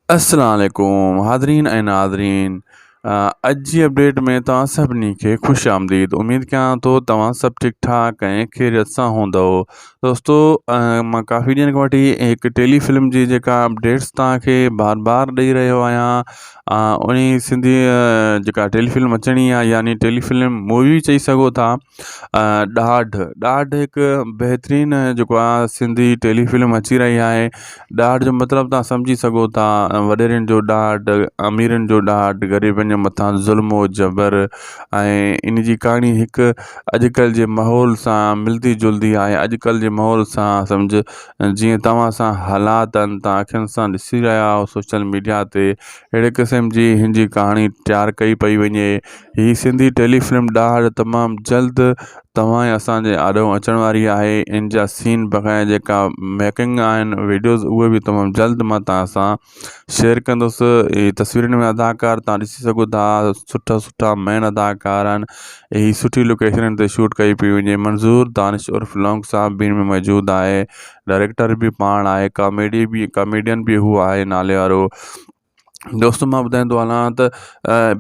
अस्सलाम वालेकुम हाज़रीन ऐं नाज़रीन। अॼु जी अपडेट में तव्हां सभिनी खे ख़ुशि आमदीद। उमेद कयां थो तव्हां सभु ठीकु ठाक ऐं ख़ैरियत सां हूंदव। दोस्तो, मां काफ़ी ॾींहंनि खां वठी हिकु टेलीफिल्म जी जेका अपडेट्स तव्हांखे बार बार ॾेई रहियो आहियां। उन सिंधी जेका टेलीफिल्म अचणी आहे, यानी टेलीफिल्म मूवी चई सघो था। ॾाढ ॾाढ हिकु बहितरीनु जेको आहे सिंधी टेलीफिल्म अची रही आहे। ॾाढ जो मतिलबु तव्हां सम्झी सघो था, वॾेरनि जो ॾाढ, अमीरनि जो ॾाढ, ग़रीबनि जे मथां ज़ुल्म जबर। ऐं इन जी कहाणी हिकु अॼुकल्ह जे माहौल सां मिलंदी जुलंदी आहे। अॼुकल्ह जे माहौल सां सम्झ जीअं तव्हां सां हालात आहिनि, तव्हां अखियुनि सां ॾिसी रहिया आहियो सोशल मीडिया ते, अहिड़े क़िस्म जी हिन जी कहाणी तयारु कई पई वञे। हीअ सिंधी टेलीफिल्म ॾाढ तमामु जल्द तव्हां ऐं असांजे आॾो अचण वारी आहे। इन जा सीन बक़ाया जेका मेकिंग आहिनि वीडियोज़, उहे बि तमामु जल्द मां तव्हां सां शेयर कंदुसि। इहे तस्वीरुनि में अदाकार तव्हां ॾिसी सघो था, सुठा सुठा मेन अदाकार आहिनि। हीअ सुठी लोकेशननि ते शूट कई पई वञे। मंज़ूर दानिश उर्फ़ लौंग साहब बि हिन में मौजूदु आहे। डायरेक्टर बि पाण आहे, कॉमेडियन बि हू आहे नाले वारो। दोस्तों, मां ॿुधाईंदो हलां त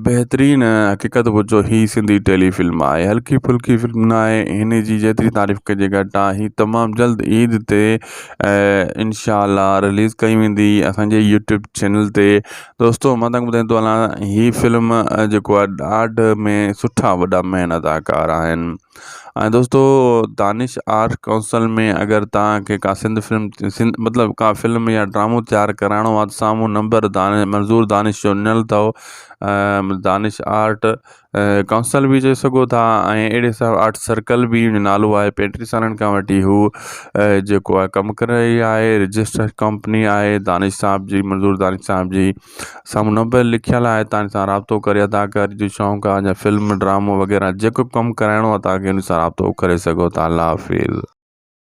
बहितरीनु हक़ीक़त पुछो, ही सिंधी टेलीफिल्म आहे, हल्की फुल्की फिल्म न आहे। हिन जी जेतिरी तारीफ़ कजे घटि आहे। ही तमामु जल्द ईद ते इंशाअल्लाह रिलीज़ कई वेंदी असांजे यूट्यूब चैनल ते। दोस्तों, मां तव्हांखे ॿुधाईंदो हलां, ही फिल्म जेको आहे ॾाढ में सुठा वॾा मेन अदाकार आहिनि। ऐं दोस्तो, दानिश आर्ट काउंसिल में अगरि तव्हांखे का मतिलबु का फिल्म या ड्रामो तयारु कराइणो आहे त साम्हूं नंबर मंज़ूर दानिश जो ॾिनल अथव। दानिश आर्ट काउंसिल बि चई सघो था, ऐं अहिड़े सां आर्ट सर्कल बि नालो आहे। 35 सालनि खां वठी हू जेको आहे कमु करे रही आहे। रजिस्टर्ड कंपनी आहे दानिश साहब जी, मंज़ूर दानिश साहब जी। साम्हूं नंबर लिखियलु आहे, तव्हां सां राब्तो करे अदाकारी जो शौक़ु आहे या फिल्म ड्रामो वग़ैरह जेको कमु कराइणो आहे तव्हांखे हुन सां राब्तो करे सघो था। अल्लाह हाफ़िज़।